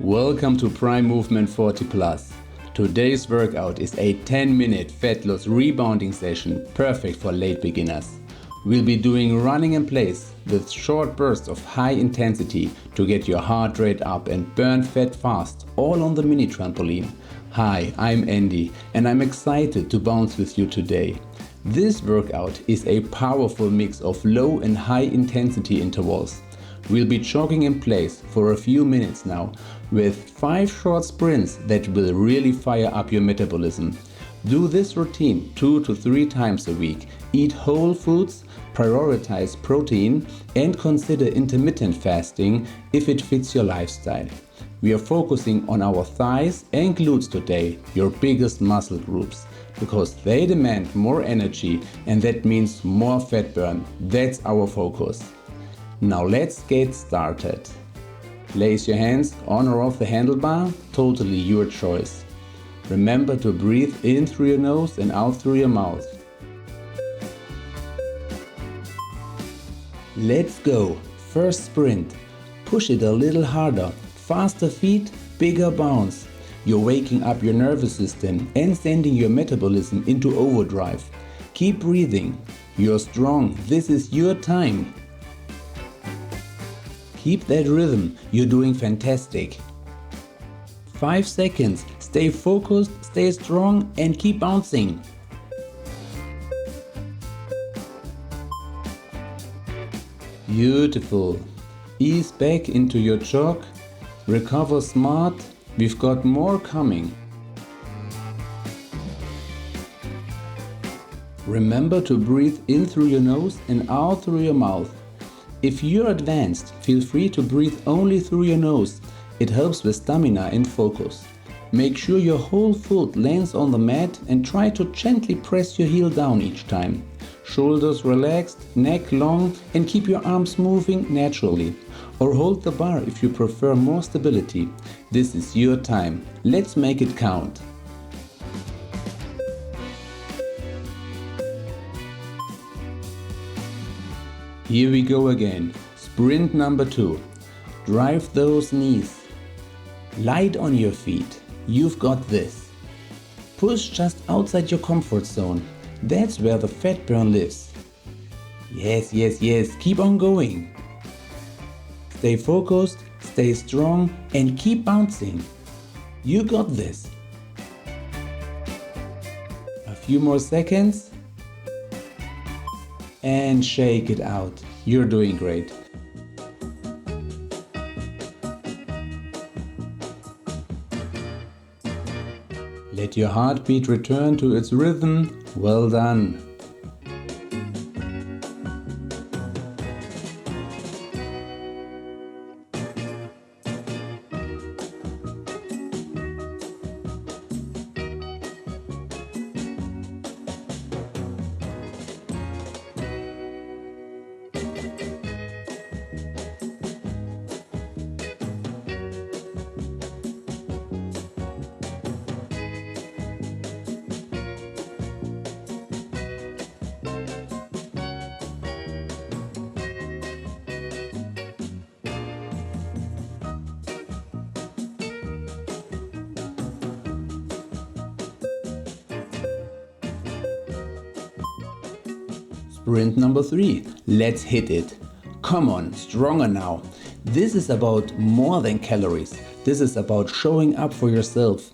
Welcome to Prime Movement 40 Plus. Today's workout is a 10-minute fat loss rebounding session, perfect for late beginners. We'll be doing running in place with short bursts of high intensity to get your heart rate up and burn fat fast, all on the mini trampoline. Hi, I'm Andy and I'm excited to bounce with you today. This workout is a powerful mix of low and high intensity intervals. We'll be jogging in place for a few minutes now with 5 short sprints that will really fire up your metabolism. Do this routine 2 to 3 times a week. Eat whole foods, prioritize protein and consider intermittent fasting if it fits your lifestyle. We are focusing on our thighs and glutes today, your biggest muscle groups, because they demand more energy and that means more fat burn. That's our focus. Now let's get started. Place your hands on or off the handlebar, totally your choice. Remember to breathe in through your nose and out through your mouth. Let's go. First sprint. Push it a little harder. Faster feet, bigger bounce. You're waking up your nervous system and sending your metabolism into overdrive. Keep breathing. You're strong. This is your time. Keep that rhythm, you're doing fantastic. 5 seconds, stay focused, stay strong and keep bouncing. Beautiful. Ease back into your jog, recover smart, we've got more coming. Remember to breathe in through your nose and out through your mouth. If you're advanced, feel free to breathe only through your nose. It helps with stamina and focus. Make sure your whole foot lands on the mat and try to gently press your heel down each time. Shoulders relaxed, neck long and keep your arms moving naturally. Or hold the bar if you prefer more stability. This is your time. Let's make it count. Here we go again. Sprint number 2. Drive those knees. Light on your feet. You've got this. Push just outside your comfort zone. That's where the fat burn lives. Yes. Keep on going. Stay focused, stay strong and keep bouncing. You got this. A few more seconds. And shake it out. You're doing great. Let your heartbeat return to its rhythm. Well done. Sprint number 3. Let's hit it. Come on, stronger now. This is about more than calories. This is about showing up for yourself.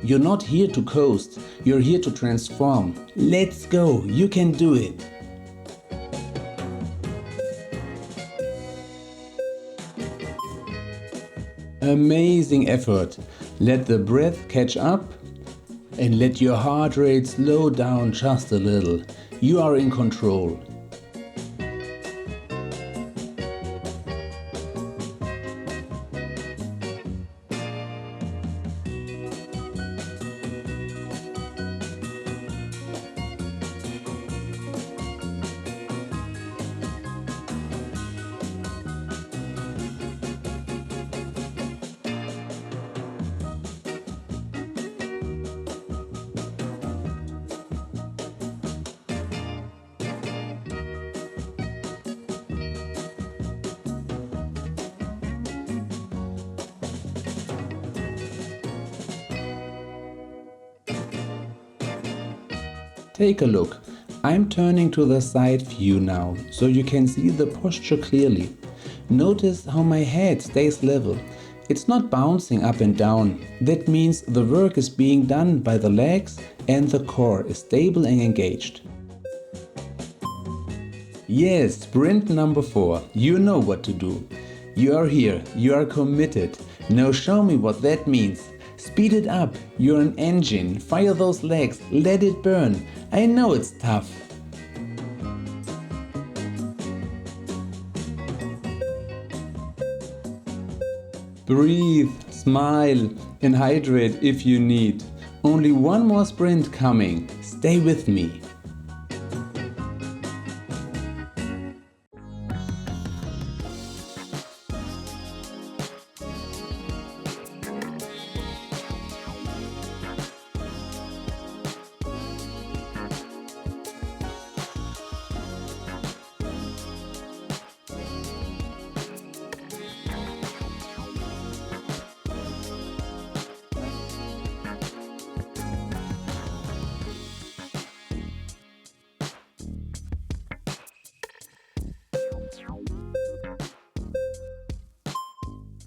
You're not here to coast. You're here to transform. Let's go. You can do it. Amazing effort. Let the breath catch up and let your heart rate slow down just a little. You are in control. Take a look. I'm turning to the side view now, so you can see the posture clearly. Notice how my head stays level. It's not bouncing up and down. That means the work is being done by the legs and the core is stable and engaged. Yes, sprint number 4. You know what to do. You are here. You are committed. Now show me what that means. Speed it up. You're an engine. Fire those legs. Let it burn. I know it's tough. Breathe, smile, and hydrate if you need. Only one more sprint coming. Stay with me.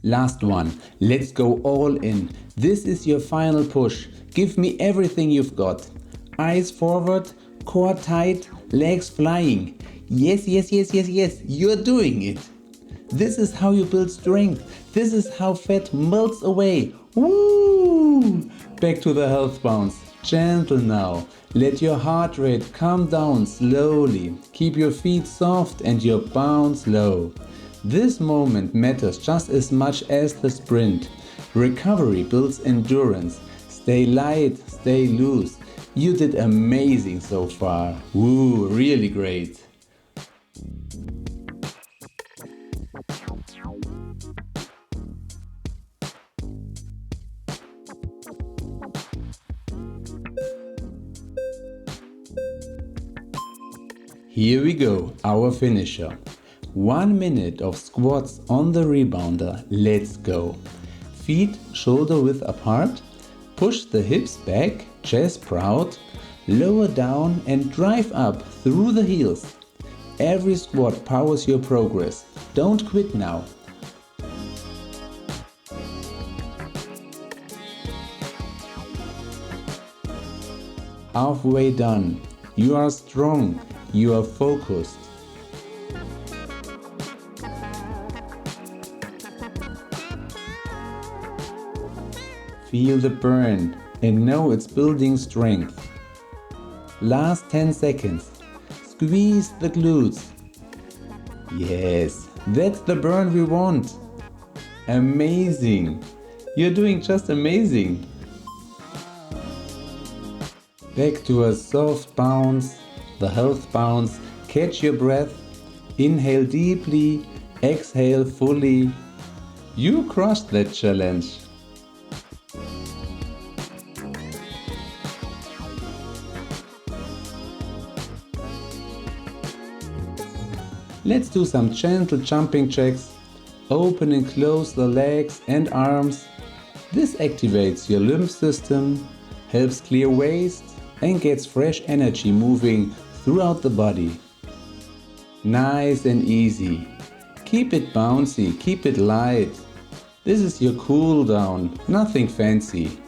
Last one. Let's go all in. This is your final push. Give me everything you've got. Eyes forward, core tight, legs flying. Yes, yes, yes, yes, yes. You're doing it. This is how you build strength. This is how fat melts away. Woo! Back to the health bounce. Gentle now. Let your heart rate come down slowly. Keep your feet soft and your bounce low. This moment matters just as much as the sprint. Recovery builds endurance. Stay light, stay loose. You did amazing so far. Woo, really great. Here we go, our finisher. 1 minute of squats on the rebounder. Let's go. Feet shoulder width apart. Push the hips back, chest proud. Lower down and drive up through the heels. Every squat powers your progress. Don't quit now. Halfway done. You are strong. You are focused. Feel the burn and know it's building strength. Last 10 seconds. Squeeze the glutes. Yes, that's the burn we want. Amazing. You're doing just amazing. Back to a soft bounce, the health bounce. Catch your breath. Inhale deeply, exhale fully. You crushed that challenge. Let's do some gentle jumping jacks. Open and close the legs and arms. This activates your lymph system, helps clear waste and gets fresh energy moving throughout the body. Nice and easy. Keep it bouncy, keep it light. This is your cool down, nothing fancy.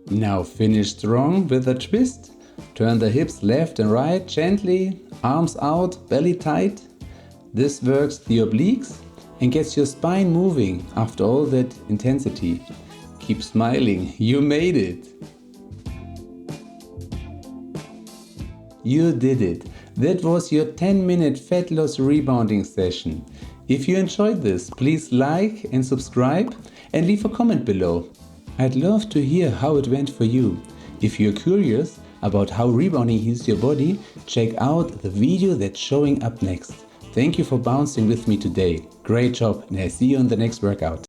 Now finish strong with a twist. Turn the hips left and right gently, arms out, belly tight. This works the obliques and gets your spine moving after all that intensity. Keep smiling, you made it. You did it. That was your 10-minute fat loss rebounding session. If you enjoyed this, please like and subscribe and leave a comment below. I'd love to hear how it went for you. If you're curious, about how rebounding heals your body, check out the video that's showing up next. Thank you for bouncing with me today. Great job, and I'll see you on the next workout.